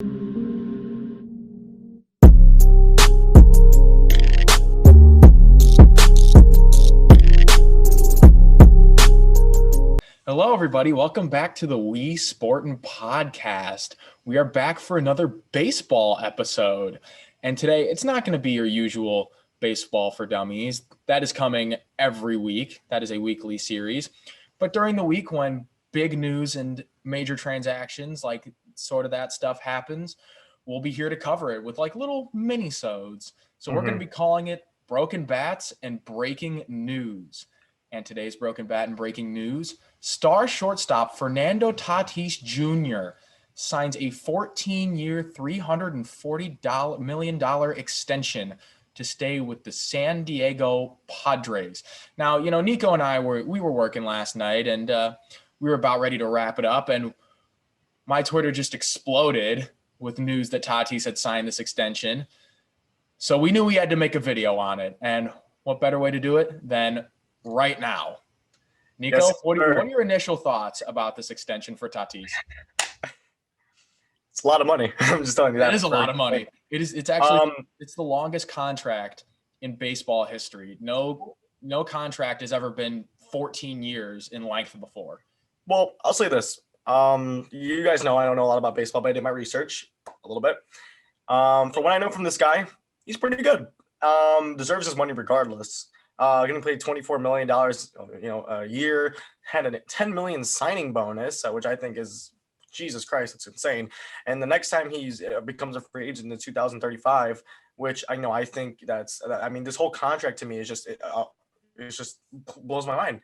Hello, everybody. Welcome back to the WeSportin podcast. We are back for another baseball episode. And today, it's not going to be your usual baseball for dummies. That is coming every week. That is a weekly series. But during the week when big news and major transactions, like sort of that stuff happens, we'll be here to cover it with like little mini-sodes. So we're going to be calling it Broken Bats and Breaking News. And today's Broken Bat and Breaking News, star shortstop Fernando Tatís Jr. signs a 14-year, $340 million extension to stay with the San Diego Padres. Now, you know, Nico and I were working last night, and we were about ready to wrap it up, and my Twitter just exploded with news that Tatís had signed this extension. So we knew we had to make a video on it, and what better way to do it than right now. Nico, Yes, what are your initial thoughts about this extension for Tatís? It's a lot of money. I'm just telling you that. It is a lot of money. It's actually it's the longest contract in baseball history. No contract has ever been 14 years in length before. Well, I'll say this. You guys know I don't know a lot about baseball, but I did my research a little bit. From what I know from this guy, he's pretty good. Deserves his money regardless. Going to play $24 million, a year. Had a $10 million signing bonus, which I think is Jesus Christ, it's insane. And the next time he's becomes a free agent in 2035, which I think this whole contract to me is just blows my mind.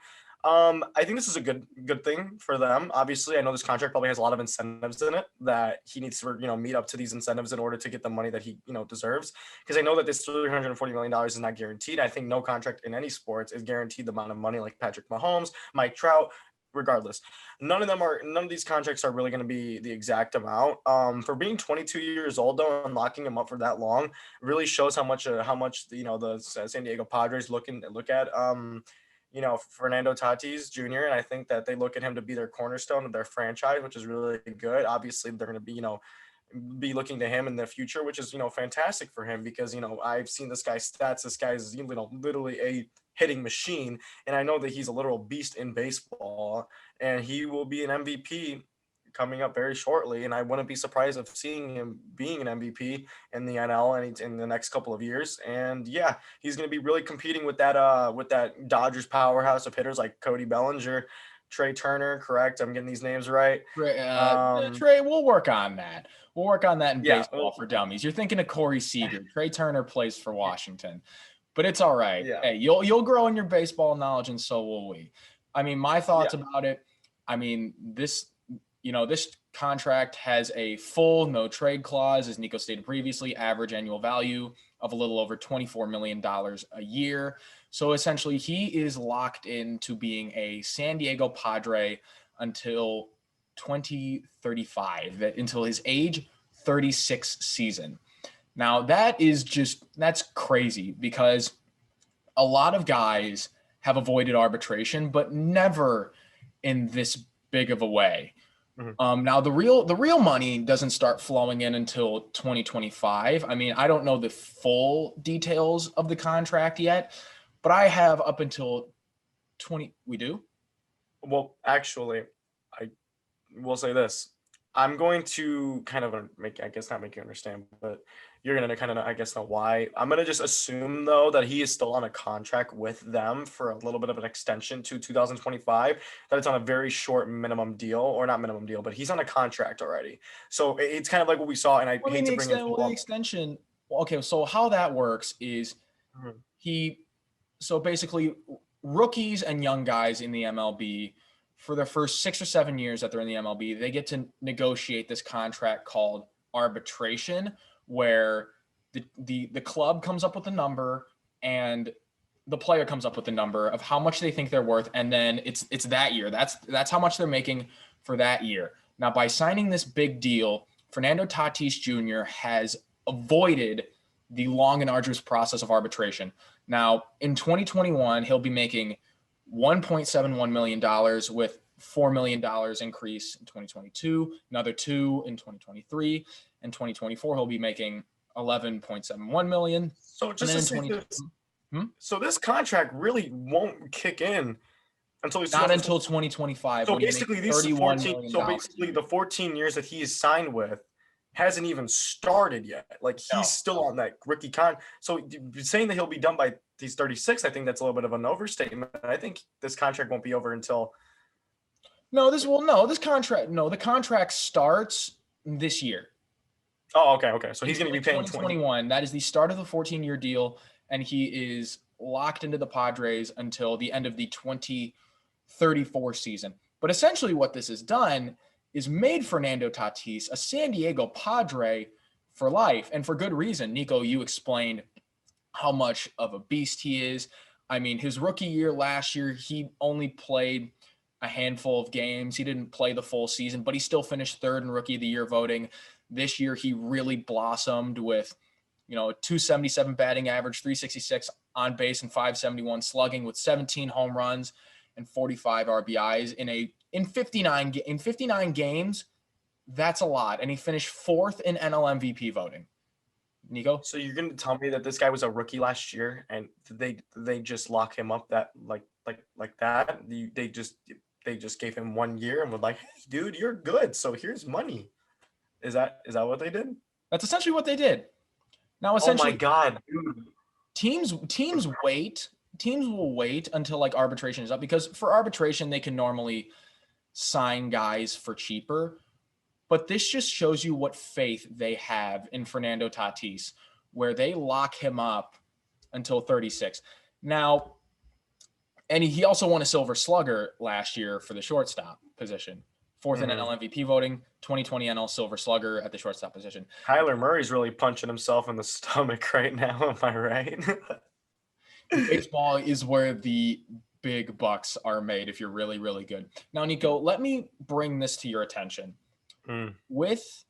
I think this is a good thing for them. Obviously, I know this contract probably has a lot of incentives in it that he needs to, meet up to these incentives in order to get the money that he, deserves. Because I know that this $340 million is not guaranteed. I think no contract in any sports is guaranteed the amount of money like Patrick Mahomes, Mike Trout. Regardless, none of these contracts are really going to be the exact amount. For being 22 years old though, and locking him up for that long really shows how much the San Diego Padres look at Fernando Tatís Jr. And I think that they look at him to be their cornerstone of their franchise, which is really good. Obviously, they're going to be looking to him in the future, which is fantastic for him because I've seen this guy's stats. This guy is literally a hitting machine, and I know that he's a literal beast in baseball, and he will be an MVP coming up very shortly. And I wouldn't be surprised of seeing him being an MVP in the NL and in the next couple of years. And yeah, he's going to be really competing with that Dodgers powerhouse of hitters like Cody Bellinger, Trey Turner. Correct? I'm getting these names right. Trey, we'll work on that. We'll work on that in baseball for dummies. You're thinking of Corey Seager. Trey Turner plays for Washington. But it's all right. Yeah. Hey, you'll grow in your baseball knowledge, and so will we. I mean, my thoughts about it. I mean, this contract has a full no trade clause, as Nico stated previously, average annual value of a little over $24 million a year. So essentially, he is locked into being a San Diego Padre until 2035, until his age 36 season. Now, that's crazy because a lot of guys have avoided arbitration, but never in this big of a way. Mm-hmm. Now, the real money doesn't start flowing in until 2025. I mean, I don't know the full details of the contract yet, but I have up until 20. We do? Well, actually, I will say this. I'm going to kind of not make you understand, but you're going to kind of, I guess, know why. I'm going to just assume, though, that he is still on a contract with them for a little bit of an extension to 2025, that it's on a very short minimum deal, or not minimum deal, but he's on a contract already. So it's kind of like what we saw, and I hate to bring it the extension. Okay, so how that works is so basically rookies and young guys in the MLB, for their first 6 or 7 years that they're in the MLB, they get to negotiate this contract called arbitration, where the club comes up with a number and the player comes up with a number of how much they think they're worth, and then it's that year. That's how much they're making for that year. Now, by signing this big deal, Fernando Tatís Jr. has avoided the long and arduous process of arbitration. Now, in 2021, he'll be making $1.71 million with $4 million increase in 2022, another $2 million in 2023, In 2024, he'll be making $11.71 million. So just to say this, so this contract really won't kick in until he's not until 2025. So basically, these 14. So basically, the 14 years that he's signed with hasn't even started yet. Like he's still on that rookie con. So saying that he'll be done by he's 36, I think that's a little bit of an overstatement. I think this contract won't be over until. The contract starts this year. Oh, okay. So he's going to be paying 2021. That is the start of the 14-year deal, and he is locked into the Padres until the end of the 2034 season. But essentially what this has done is made Fernando Tatís a San Diego Padre for life, and for good reason. Nico, you explained how much of a beast he is. I mean, his rookie year last year, he only played a handful of games. He didn't play the full season, but he still finished third in Rookie of the Year voting. This year, he really blossomed with, 277 batting average, 366 on base, and 571 slugging with 17 home runs and 45 RBIs in 59 games. That's a lot. And he finished fourth in NL MVP voting. Nico? So you're going to tell me that this guy was a rookie last year and they just lock him up that like that? They just gave him 1 year and were like, "Hey, dude, you're good. So here's money." Is that what they did? That's essentially what they did. Now, essentially, oh my God, dude. Teams will wait until like arbitration is up, because for arbitration they can normally sign guys for cheaper. But this just shows you what faith they have in Fernando Tatís, where they lock him up until 36. Now, and he also won a Silver Slugger last year for the shortstop position. Fourth in NL MVP voting, 2020 NL Silver Slugger at the shortstop position. Kyler Murray's really punching himself in the stomach right now. Am I right? Baseball is where the big bucks are made if you're really, really good. Now, Nico, let me bring this to your attention. With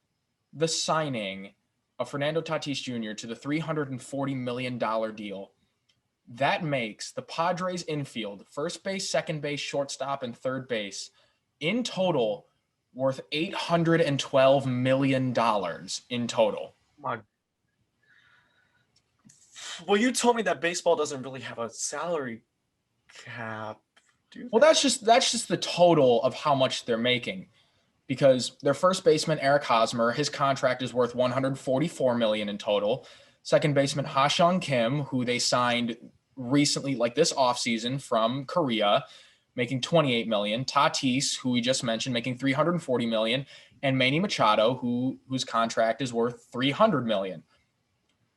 the signing of Fernando Tatís Jr. to the $340 million deal, that makes the Padres infield, first base, second base, shortstop, and third base, in total worth $812 million in total. Well, you told me that baseball doesn't really have a salary cap. Well, that's just the total of how much they're making. Because their first baseman, Eric Hosmer, his contract is worth $144 million in total. Second baseman, Ha-Seong Kim, who they signed recently, like this offseason from Korea, making $28 million. Tatís, who we just mentioned, making $340 million. And Manny Machado, whose contract is worth $300 million.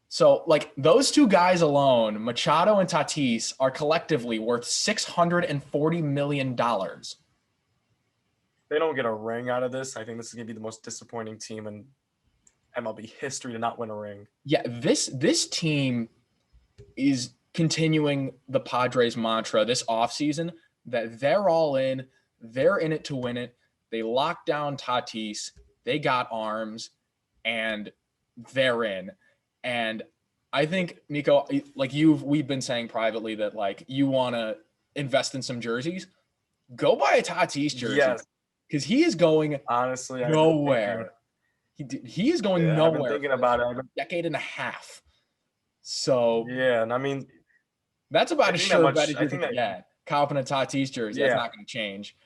So, like, those two guys alone, Machado and Tatís, are collectively worth $640 million. They don't get a ring out of this. I think this is going to be the most disappointing team in MLB history to not win a ring. Yeah, this team is continuing the Padres mantra this offseason that they're all in. They're in it to win it. They locked down Tatís. They got arms, and they're in. And I think, Nico, like we've been saying privately that, like, you want to invest in some jerseys. Go buy a Tatís jersey. Yes. Because he is going honestly nowhere. He is going nowhere. I've been thinking about it. A decade and a half. So yeah, and I mean, that's about as sure bet as you can get. Copping a Tatís jersey, that's not going to change.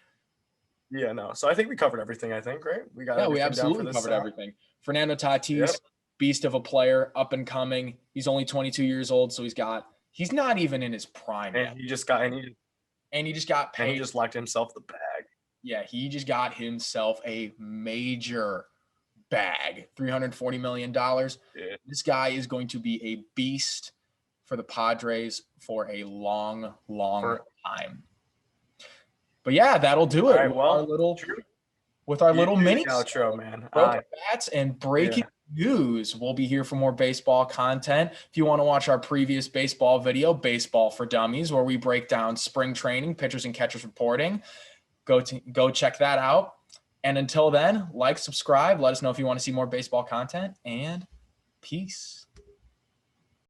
Yeah, no. So I think we covered everything. I think, right? We absolutely covered everything. Fernando Tatís, beast of a player, up and coming. He's only 22 years old, so he's not even in his prime yet. He just got paid. And he just locked himself the bag. Yeah, he just got himself a major bag, $340 million. Yeah. This guy is going to be a beast for the Padres for a long, long time. But yeah, that'll do it. Right, with our little mini outro, man. Bats and breaking news. We'll be here for more baseball content. If you want to watch our previous baseball video, Baseball for Dummies, where we break down spring training, pitchers and catchers reporting, go check that out. And until then, like, subscribe, let us know if you want to see more baseball content, and peace.